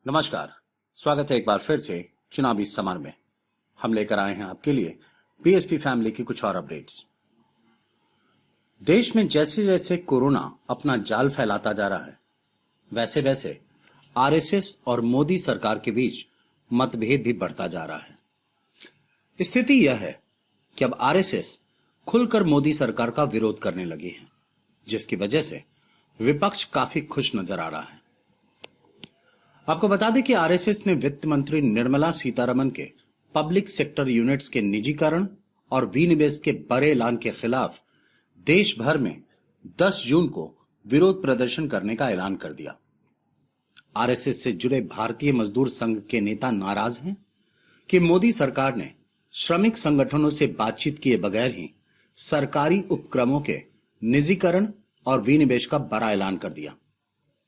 नमस्कार। स्वागत है एक बार फिर से चुनावी समर में। हम लेकर आए हैं आपके लिए बीएसपी फैमिली की कुछ और अपडेट्स। देश में जैसे जैसे कोरोना अपना जाल फैलाता जा रहा है, वैसे वैसे आरएसएस और मोदी सरकार के बीच मतभेद भी बढ़ता जा रहा है। स्थिति यह है कि अब आरएसएस खुलकर मोदी सरकार का विरोध करने लगी है, जिसकी वजह से विपक्ष काफी खुश नजर आ रहा है। आपको बता दें कि आरएसएस ने वित्त मंत्री निर्मला सीतारमण के पब्लिक सेक्टर यूनिट्स के निजीकरण और विनिवेश के बड़े ऐलान के खिलाफ देश भर में 10 जून को विरोध प्रदर्शन करने का ऐलान कर दिया। आरएसएस से जुड़े भारतीय मजदूर संघ के नेता नाराज हैं कि मोदी सरकार ने श्रमिक संगठनों से बातचीत किए बगैर ही सरकारी उपक्रमों के निजीकरण और विनिवेश का बड़ा ऐलान कर दिया।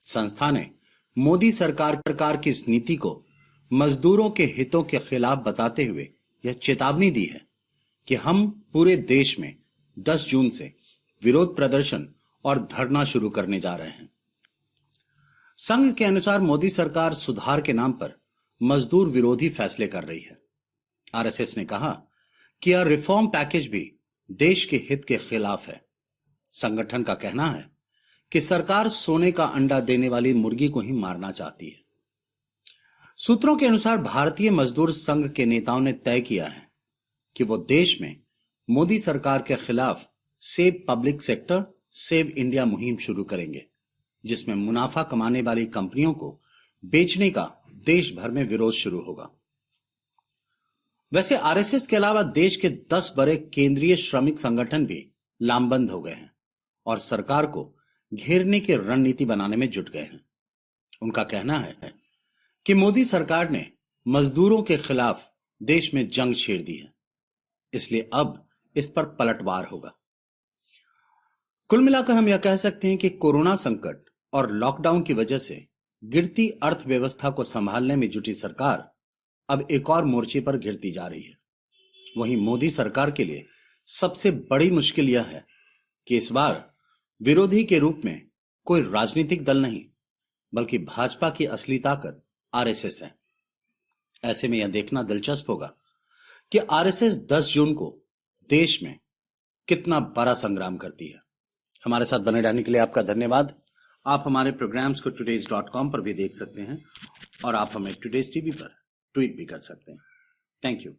संस्था ने मोदी सरकार की इस नीति को मजदूरों के हितों के खिलाफ बताते हुए यह चेतावनी दी है कि हम पूरे देश में 10 जून से विरोध प्रदर्शन और धरना शुरू करने जा रहे हैं। संघ के अनुसार मोदी सरकार सुधार के नाम पर मजदूर विरोधी फैसले कर रही है। आरएसएस ने कहा कि यह रिफॉर्म पैकेज भी देश के हित के खिलाफ है। संगठन का कहना है कि सरकार सोने का अंडा देने वाली मुर्गी को ही मारना चाहती है। सूत्रों के अनुसार भारतीय मजदूर संघ के नेताओं ने तय किया है कि वो देश में मोदी सरकार के खिलाफ save public sector save India मुहिम शुरू करेंगे, जिसमें मुनाफा कमाने वाली कंपनियों को बेचने का देश भर में विरोध शुरू होगा। वैसे आरएसएस के अलावा देश के 10 बड़े केंद्रीय श्रमिक संगठन भी लामबंद हो गए हैं और सरकार को घेरने की रणनीति बनाने में जुट गए हैं। उनका कहना है कि मोदी सरकार ने मजदूरों के खिलाफ देश में जंग छेड़ दी है, इसलिए अब इस पर पलटवार होगा। कुल मिलाकर हम यह कह सकते हैं कि कोरोना संकट और लॉकडाउन की वजह से गिरती अर्थव्यवस्था को संभालने में जुटी सरकार अब एक और मोर्चे पर घिरती जा रही है। वहीं मोदी सरकार के लिए सबसे बड़ी मुश्किल यह है कि इस बार विरोधी के रूप में कोई राजनीतिक दल नहीं, बल्कि भाजपा की असली ताकत आरएसएस है। ऐसे में यह देखना दिलचस्प होगा कि आरएसएस 10 जून को देश में कितना बड़ा संग्राम करती है। हमारे साथ बने रहने के लिए आपका धन्यवाद। आप हमारे प्रोग्राम्स को todays.com पर भी देख सकते हैं और आप हमें टुडेज टीवी पर ट्वीट भी कर सकते हैं। Thank you.